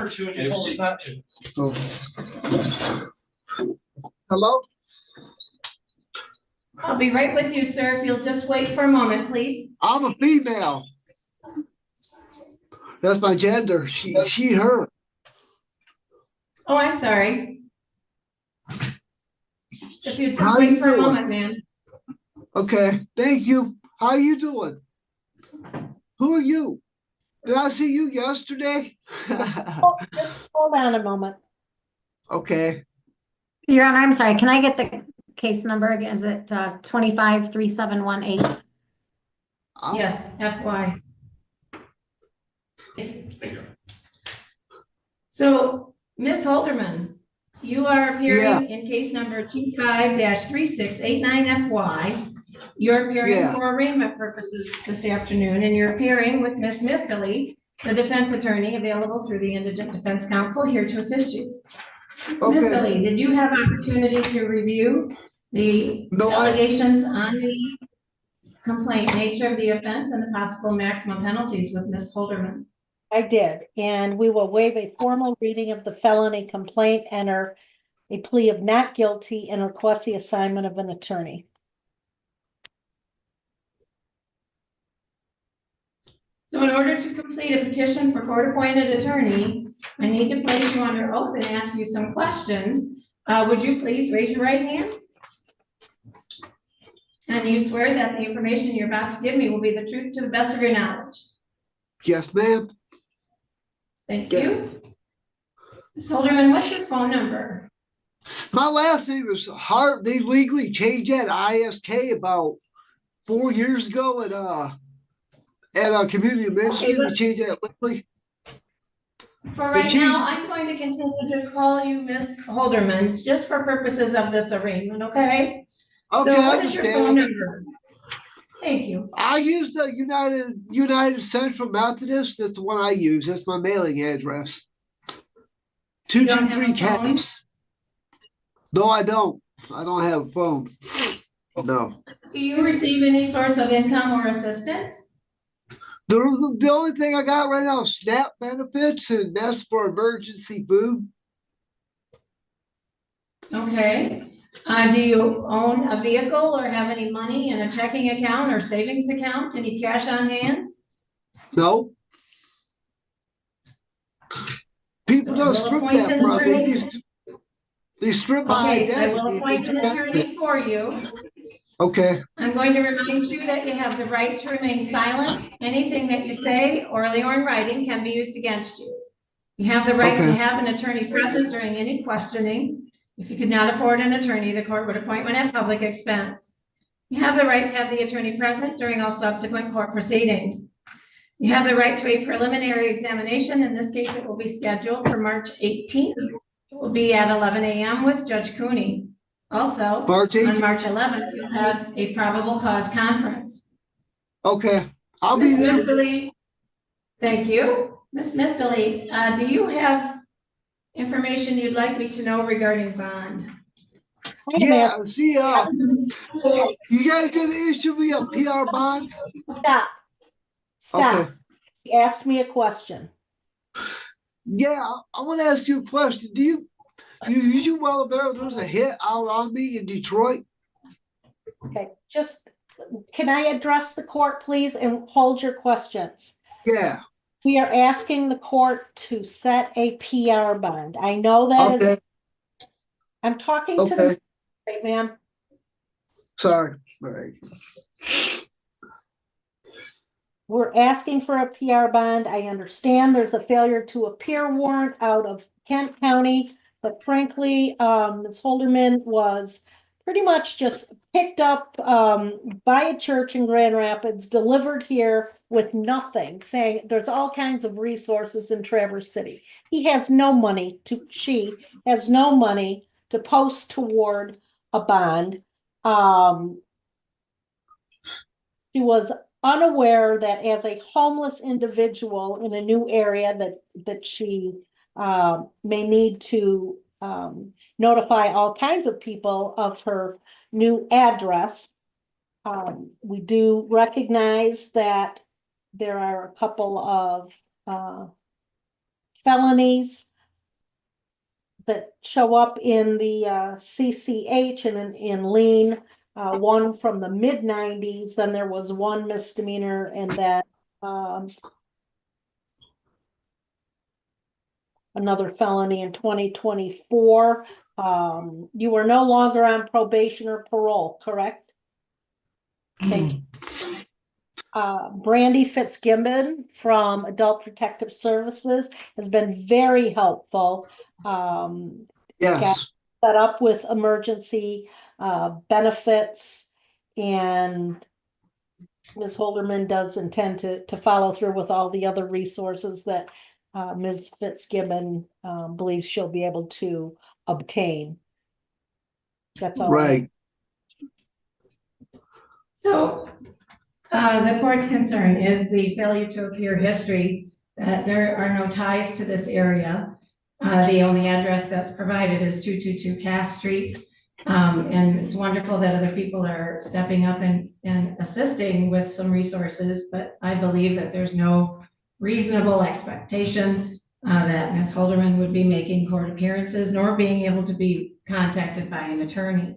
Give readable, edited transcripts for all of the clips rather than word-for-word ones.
and you told us not to. Hello? I'll be right with you, sir, if you'll just wait for a moment, please. I'm a female. That's my gender. She, her. Oh, I'm sorry. If you just How wait you for a doing? moment, man. Okay, thank you. How you doing? Who are you? Did I see you yesterday? Oh, just hold on a moment. Okay. Your Honor, I'm sorry. Can I get the case number again? Is it 253718? Yes, FY. Thank you. So, Ms. Holderman, you are appearing in case number 25-3689FY. You're appearing Yeah. for arraignment purposes this afternoon, and you're appearing with Ms. Mistley, the defense attorney available through the Indigent Defense Council, here to assist you. Ms. Okay. Mistley, did you have opportunity to review the allegations on the complaint, nature of the offense, and the possible maximum penalties with Ms. Holderman? I did, and we will waive a formal reading of the felony complaint, enter a plea of not guilty, and request the assignment of an attorney. So in order to complete a petition for court-appointed attorney, I need to place you under oath and ask you some questions. Would you please raise your right hand? And you swear that the information you're about to give me will be the truth to the best of your knowledge? Yes, ma'am. Thank you. Ms. Holderman, what's your phone number? My last name is Hart. They legally changed that ISK about 4 years ago at a community ministry. They changed that legally. For right now, I'm going to continue to call you Ms. Holderman, just for purposes of this arraignment, okay? Okay, So I what is your phone understand. number? Thank you. I use the United Central Methodist. That's the one I use. That's my mailing address. You don't have 223 a phone? Caps. No, I don't. I don't have a phone. No. Do you receive any source of income or assistance? The only thing I got right now is SNAP benefits, and that's for emergency food. Okay. Do you own a vehicle or have any money in a checking account or savings account? Any cash on hand? No. People So I don't will strip appoint that an from me. attorney. They strip my Okay, I will identity. appoint an attorney for you. Okay. I'm going to remind you that you have the right to remain silent. Anything that you say orally or in writing can be used against you. You have the right to have an attorney present during any questioning. If you could not afford an attorney, the court would appoint one at public expense. You have the right to have the attorney present during all subsequent court proceedings. You have the right to a preliminary examination. In this case, it will be scheduled for March 18th. It will be at 11 a.m. with Judge Cooney. Also, on March 11th, you'll have a probable cause conference. Okay. I'll be there. Ms. Mistley, thank you. Ms. Mistley, do you have information you'd like me to know regarding bond? Yeah, see, you guys gonna issue me a PR bond? Stop. Okay. You asked me a question. Yeah, I want to ask you a question. Do you well aware there was a hit out on me in Detroit? Okay, just, can I address the court, please, and hold your questions? Yeah. We are asking the court to set a PR bond. I know that is. I'm talking to the right, ma'am. Sorry. All right. We're asking for a PR bond. I understand there's a failure to appear warrant out of Kent County, but frankly, Ms. Holderman was pretty much just picked up by a church in Grand Rapids, delivered here with nothing, saying there's all kinds of resources in Traverse City. She has no money to post toward a bond. She was unaware that as a homeless individual in a new area that she may need to notify all kinds of people of her new address. We do recognize that there are a couple of felonies that show up in the CCH and in lien, one from the mid-90s, then there was one misdemeanor, and that another felony in 2024. You are no longer on probation or parole, correct? Thank you. Brandy Fitzgibbon from Adult Protective Services has been very helpful. Yes, Set up with emergency benefits, and Ms. Holderman does intend to follow through with all the other resources that Ms. Fitzgibbon believes she'll be able to obtain. That's all. right. So the court's concern is the failure to appear history, that there are no ties to this area. The only address that's provided is 222 Cass Street. And it's wonderful that other people are stepping up and assisting with some resources, but I believe that there's no reasonable expectation that Ms. Holderman would be making court appearances, nor being able to be contacted by an attorney.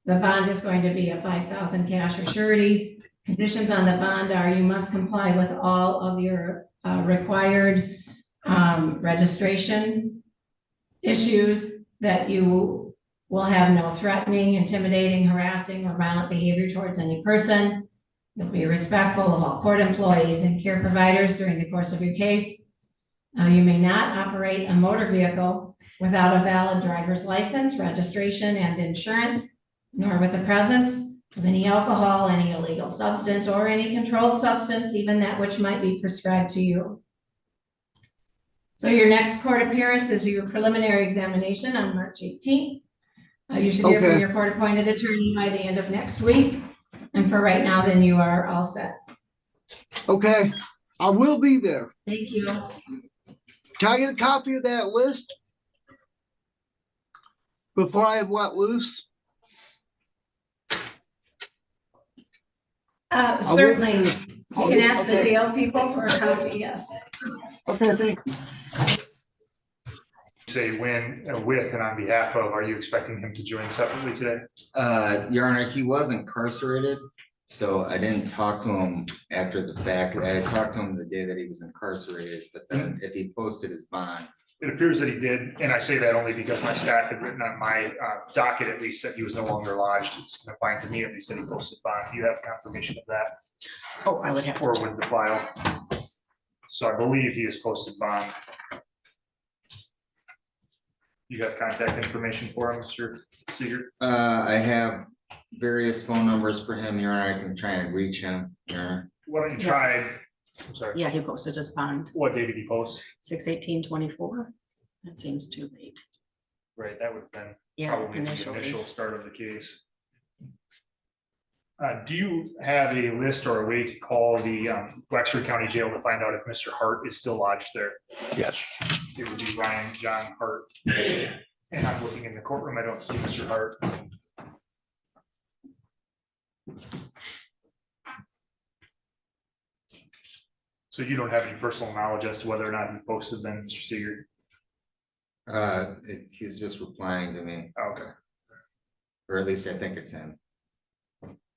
The bond is going to be a $5,000 cash or surety. Conditions on the bond are you must comply with all of your required registration issues, that you will have no threatening, intimidating, harassing, or violent behavior towards any person. You'll be respectful of all court employees and care providers during the course of your case. You may not operate a motor vehicle without a valid driver's license, registration, and insurance, nor with the presence of any alcohol, any illegal substance, or any controlled substance, even that which might be prescribed to you. So your next court appearance is your preliminary examination on March 18th. You should hear from your court-appointed attorney by the end of next week. And for right now, then you are all set. Okay, I will be there. Thank you. Can I get a copy of that list before I let loose? Certainly, you can ask the jail people for a copy, yes. Okay, thank you. Say when, with, and on behalf of, are you expecting him to join separately today? Your Honor, he was incarcerated, so I didn't talk to him after the fact. I talked to him the day that he was incarcerated, but then if he posted his bond. It appears that he did, and I say that only because my staff had written on my docket at least that he was no longer lodged. It's confined to me, at least that he posted bond. Do you have confirmation of that? Oh, I would have to Or check. with the file? So I believe he has posted bond. You have contact information for him, Mr. Seeger? I have various phone numbers for him, Your Honor. I can try and reach him, Your Honor. Why don't you try, I'm sorry, Yeah, he posted his bond, what day did he post? 6/18/24. That seems too late. Right, that would have been Yeah, probably the initially. initial start of the case. Do you have a list or a way to call the Wexford County Jail to find out if Mr. Hart is still lodged there? Yes. It would be Ryan John Hart. And I'm looking in the courtroom, I don't see Mr. Hart. So you don't have any personal knowledge as to whether or not he posted then, Mr. Seeger? He's just replying to me, Okay. or at least I think it's him.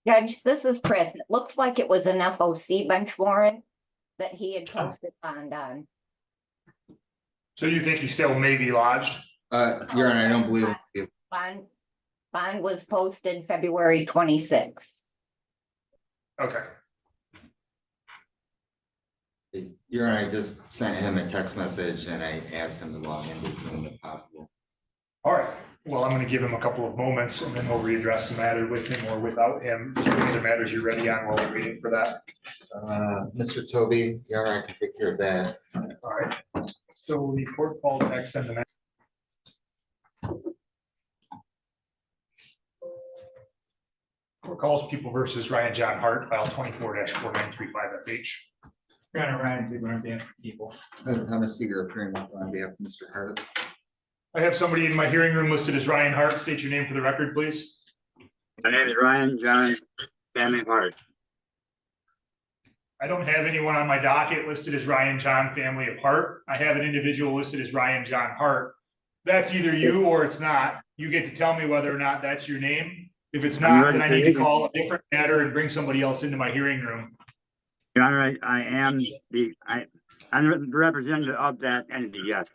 Judge, this is Chris. It looks like it was an FOC bench warrant that he had posted bond on. So you think he still may be lodged? Your Honor, I don't believe it. Bond was posted February 26th. Okay. Your Honor, I just sent him a text message and I asked him to log into Zoom if possible. All right, well, I'm gonna give him a couple of moments and then we'll readdress the matter with him or without him. Any other matters you're ready on while we're waiting for that? Mr. Toby, Your Honor, I can take care of that. All right, so the court called next on the next. Court calls People versus Ryan John Hart, file 24-4935 FH. Your Honor, Ryan Ziegler on behalf of the people. Thomas Seeger appearing on behalf of Mr. Hart. I have somebody in my hearing room listed as Ryan Hart. State your name for the record, please. My name is Ryan John Sammy Hart. I don't have anyone on my docket listed as Ryan John Family of Hart. I have an individual listed as Ryan John Hart. That's either you or it's not. You get to tell me whether or not that's your name. If it's not, then I need to call a different matter and bring somebody else into my hearing room. Your Honor, I'm the representative of that entity, yes.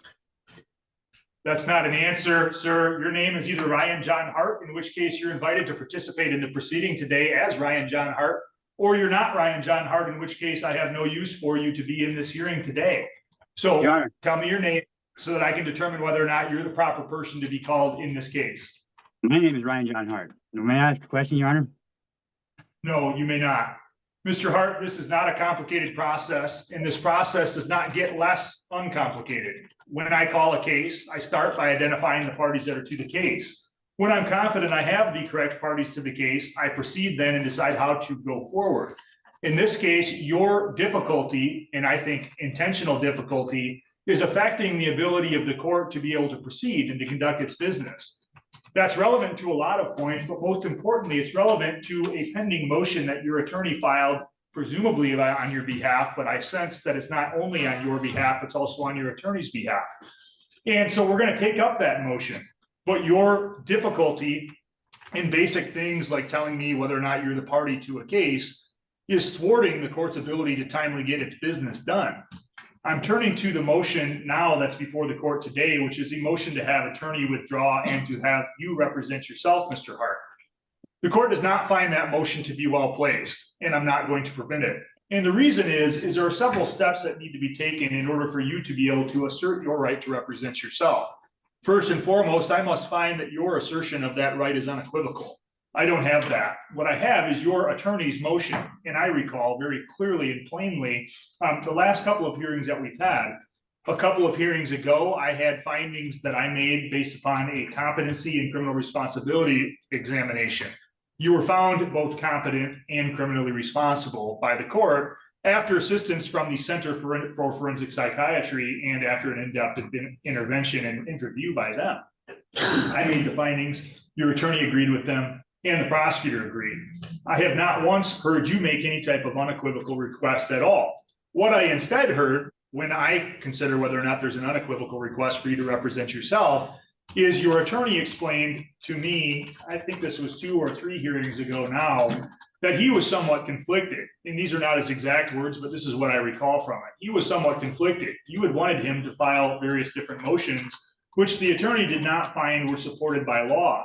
That's not an answer, sir. Your name is either Ryan John Hart, in which case you're invited to participate in the proceeding today as Ryan John Hart, or you're not Ryan John Hart, in which case I have no use for you to be in this hearing today. So tell me your name so that I can determine whether or not you're the proper person to be called in this case. My name is Ryan John Hart. May I ask a question, Your Honor? No, you may not. Mr. Hart, this is not a complicated process, and this process does not get less uncomplicated. When I call a case, I start by identifying the parties that are to the case. When I'm confident I have the correct parties to the case, I proceed then and decide how to go forward. In this case, your difficulty, and I think intentional difficulty, is affecting the ability of the court to be able to proceed and to conduct its business. That's relevant to a lot of points, but most importantly, it's relevant to a pending motion that your attorney filed, presumably on your behalf, but I sense that it's not only on your behalf, it's also on your attorney's behalf. And so we're going to take up that motion, but your difficulty in basic things like telling me whether or not you're the party to a case is thwarting the court's ability to timely get its business done. I'm turning to the motion now that's before the court today, which is a motion to have attorney withdraw and to have you represent yourself, Mr. Hart. The court does not find that motion to be well placed, and I'm not going to prevent it. And the reason is there are several steps that need to be taken in order for you to be able to assert your right to represent yourself. First and foremost, I must find that your assertion of that right is unequivocal. I don't have that. What I have is your attorney's motion. And I recall very clearly and plainly the last couple of hearings that we've had. A couple of hearings ago, I had findings that I made based upon a competency and criminal responsibility examination. You were found both competent and criminally responsible by the court after assistance from the Center for Forensic Psychiatry and after an in-depth intervention and interview by them. I made the findings, your attorney agreed with them, and the prosecutor agreed. I have not once heard you make any type of unequivocal request at all. What I instead heard when I consider whether or not there's an unequivocal request for you to represent yourself is your attorney explained to me, I think this was 2 or 3 hearings ago now, that he was somewhat conflicted. And these are not his exact words, but this is what I recall from it. He was somewhat conflicted. You had wanted him to file various different motions, which the attorney did not find were supported by law.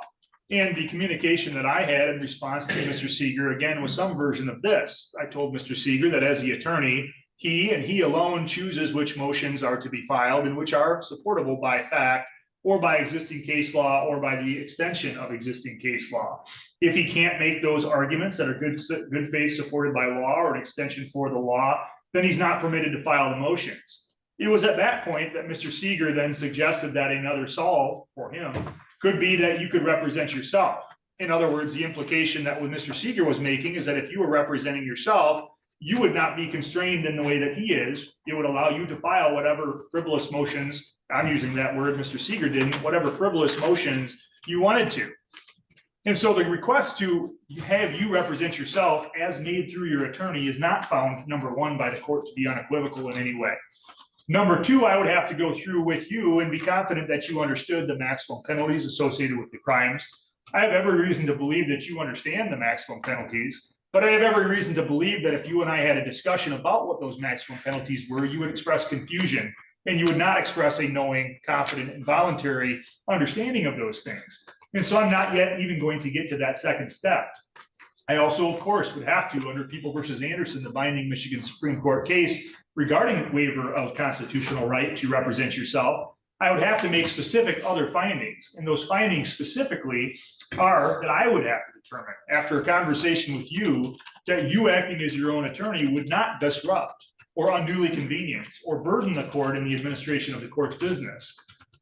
And the communication that I had in response to Mr. Seeger, again, was some version of this. I told Mr. Seeger that as the attorney, he and he alone chooses which motions are to be filed and which are supportable by fact or by existing case law or by the extension of existing case law. If he can't make those arguments that are good faith supported by law or an extension for the law, then he's not permitted to file the motions. It was at that point that Mr. Seeger then suggested that another solve for him could be that you could represent yourself. In other words, the implication that what Mr. Seeger was making is that if you were representing yourself, you would not be constrained in the way that he is. It would allow you to file whatever frivolous motions, I'm using that word, Mr. Seeger didn't, whatever frivolous motions you wanted to. And so the request to have you represent yourself as made through your attorney is not found, number one, by the court to be unequivocal in any way. Number two, I would have to go through with you and be confident that you understood the maximum penalties associated with the crimes. I have every reason to believe that you understand the maximum penalties, but I have every reason to believe that if you and I had a discussion about what those maximum penalties were, you would express confusion and you would not express a knowing, confident, and voluntary understanding of those things. And so I'm not yet even going to get to that second step. I also, of course, would have to, under People versus Anderson, the binding Michigan Supreme Court case regarding waiver of constitutional right to represent yourself, I would have to make specific other findings. And those findings specifically are that I would have to determine after a conversation with you that you acting as your own attorney would not disrupt or unduly convenience or burden the court in the administration of the court's business.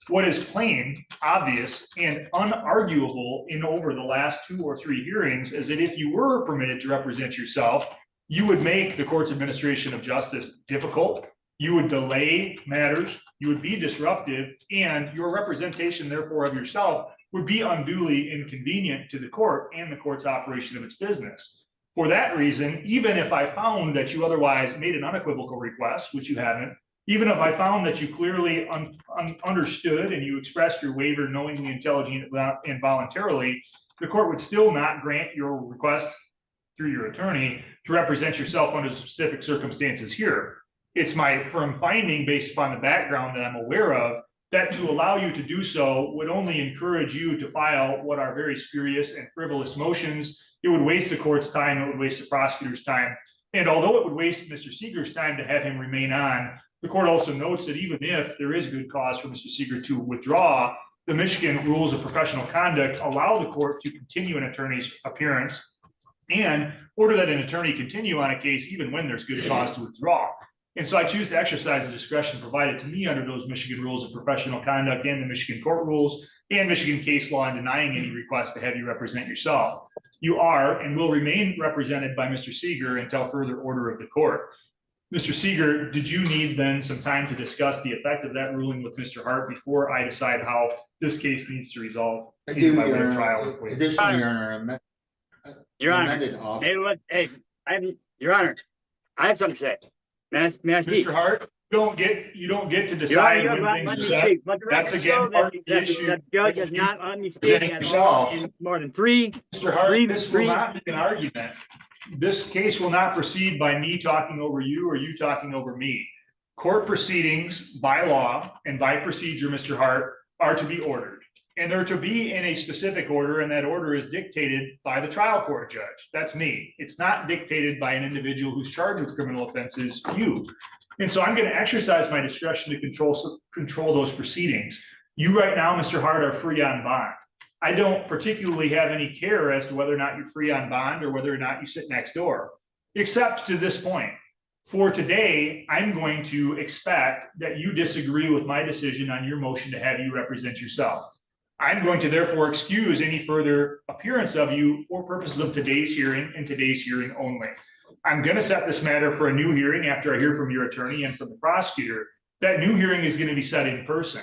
What is plain, obvious, and unarguable in over the last 2 or 3 hearings is that if you were permitted to represent yourself, you would make the court's administration of justice difficult, you would delay matters, you would be disruptive, and your representation, therefore, of yourself would be unduly inconvenient to the court and the court's operation of its business. For that reason, even if I found that you otherwise made an unequivocal request, which you haven't, even if I found that you clearly understood and you expressed your waiver knowingly, intelligently, and voluntarily, the court would still not grant your request through your attorney to represent yourself under specific circumstances here. It's my firm finding, based upon the background that I'm aware of, that to allow you to do so would only encourage you to file what are very spurious and frivolous motions. It would waste the court's time, it would waste the prosecutor's time. And although it would waste Mr. Seeger's time to have him remain on, the court also notes that even if there is good cause for Mr. Seeger to withdraw, the Michigan rules of professional conduct allow the court to continue an attorney's appearance and order that an attorney continue on a case even when there's good cause to withdraw. And so I choose to exercise the discretion provided to me under those Michigan rules of professional conduct and the Michigan court rules and Michigan case law in denying any request to have you represent yourself. You are and will remain represented by Mr. Seeger until further order of the court. Mr. Seeger, did you need then some time to discuss the effect of that ruling with Mr. Hart before I decide how this case needs to resolve? I do, by way Your of trial Honor. with waiver? Additionally, Your Honor, Your Honor, amended offer. Your Honor, I have something to say. May I speak? Mr. Hart, you don't get to Your decide Honor, when let things me are set. speak. Let the That's record again show part of the issue. that the judge has not let me speak Presenting at yourself. all in more than three. Mr. Hart, this will three- not be an argument. This case will not proceed by me talking over you or you talking over me. Court proceedings by law and by procedure, Mr. Hart, are to be ordered. And they're to be in a specific order, and that order is dictated by the trial court judge. That's me. It's not dictated by an individual who's charged with criminal offenses, you. And so I'm going to exercise my discretion to control those proceedings. You right now, Mr. Hart, are free on bond. I don't particularly have any care as to whether or not you're free on bond or whether or not you sit next door, except to this point. For today, I'm going to expect that you disagree with my decision on your motion to have you represent yourself. I'm going to therefore excuse any further appearance of you for purposes of today's hearing and today's hearing only. I'm going to set this matter for a new hearing after I hear from your attorney and from the prosecutor. That new hearing is going to be set in person.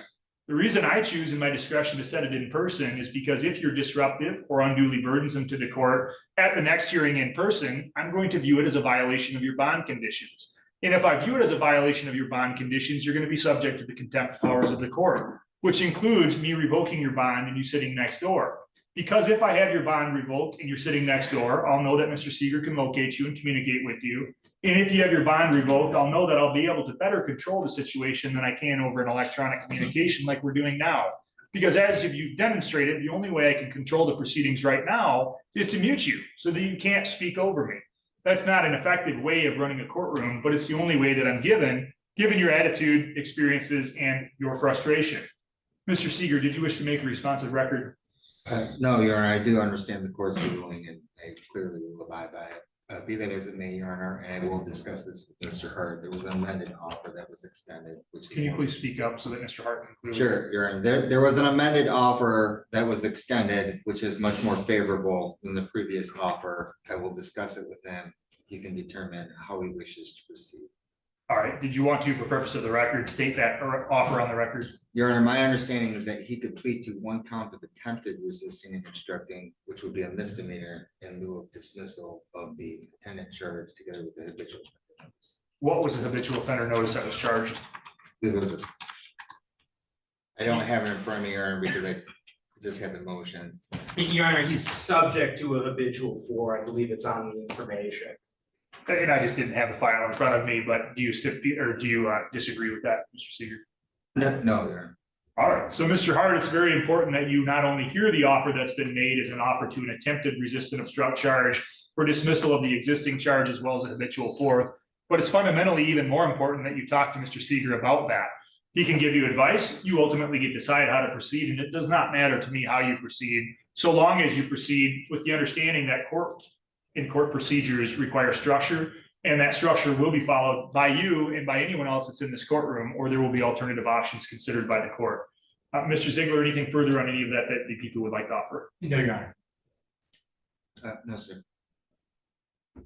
The reason I choose in my discretion to set it in person is because if you're disruptive or unduly burdensome to the court at the next hearing in person, I'm going to view it as a violation of your bond conditions. And if I view it as a violation of your bond conditions, you're going to be subject to the contempt powers of the court, which includes me revoking your bond and you sitting next door. Because if I have your bond revoked and you're sitting next door, I'll know that Mr. Seeger can locate you and communicate with you. And if you have your bond revoked, I'll know that I'll be able to better control the situation than I can over an electronic communication like we're doing now. Because as you've demonstrated, the only way I can control the proceedings right now is to mute you so that you can't speak over me. That's not an effective way of running a courtroom, but it's the only way that I'm given your attitude, experiences, and your frustration. Mr. Seeger, did you wish to make a responsive record? No, Your Honor, I do understand the court's ruling and I clearly will abide by it. Be that as it may, Your Honor, and I will discuss this with Mr. Hart. There was an amended offer that was extended, which is. Can you please speak up so that Mr. Hart can clearly? Sure, Your Honor. There was an amended offer that was extended, which is much more favorable than the previous offer. I will discuss it with him. He can determine how he wishes to proceed. All right. Did you want to, for purpose of the record, state that offer on the record? Your Honor, my understanding is that he could plead to one count of attempted resisting and obstructing, which would be a misdemeanor in lieu of dismissal of the attendant charge together with the habitual. What was the habitual offender notice that was charged? It was this. I don't have it in front of me, Your Honor, because I just had the motion. Your Honor, he's subject to a habitual 4. I believe it's on the information. And I just didn't have the file in front of me, but do you disagree with that, Mr. Seeger? No, Your Honor. All right. So, Mr. Hart, it's very important that you not only hear the offer that's been made as an offer to an attempted resist and obstruct charge for dismissal of the existing charge as well as a habitual 4th, but it's fundamentally even more important that you talk to Mr. Seeger about that. He can give you advice. You ultimately get to decide how to proceed, and it does not matter to me how you proceed, so long as you proceed with the understanding that court procedures require structure, and that structure will be followed by you and by anyone else that's in this courtroom, or there will be alternative options considered by the court. Mr. Ziegler, anything further on any of that the people would like to offer? No, Your Honor. No, sir.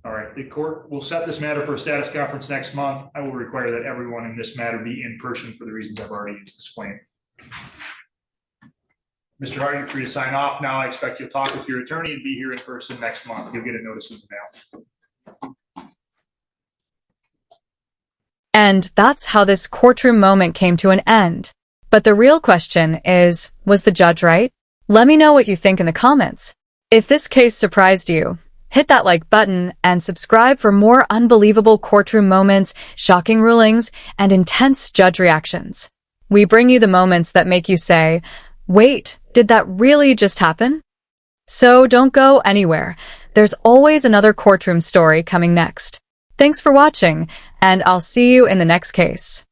All right, the court will set this matter for a status conference next month. I will require that everyone in this matter be in person for the reasons I've already explained. Mr. Hart, you're free to sign off now. I expect you'll talk with your attorney and be here in person next month. You'll get a notice in the mail. And that's how this courtroom moment came to an end. But the real question is, was the judge right? Let me know what you think in the comments. If this case surprised you, hit that like button and subscribe for more unbelievable courtroom moments, shocking rulings, and intense judge reactions. We bring you the moments that make you say, wait, did that really just happen? So don't go anywhere. There's always another courtroom story coming next. Thanks for watching, and I'll see you in the next case.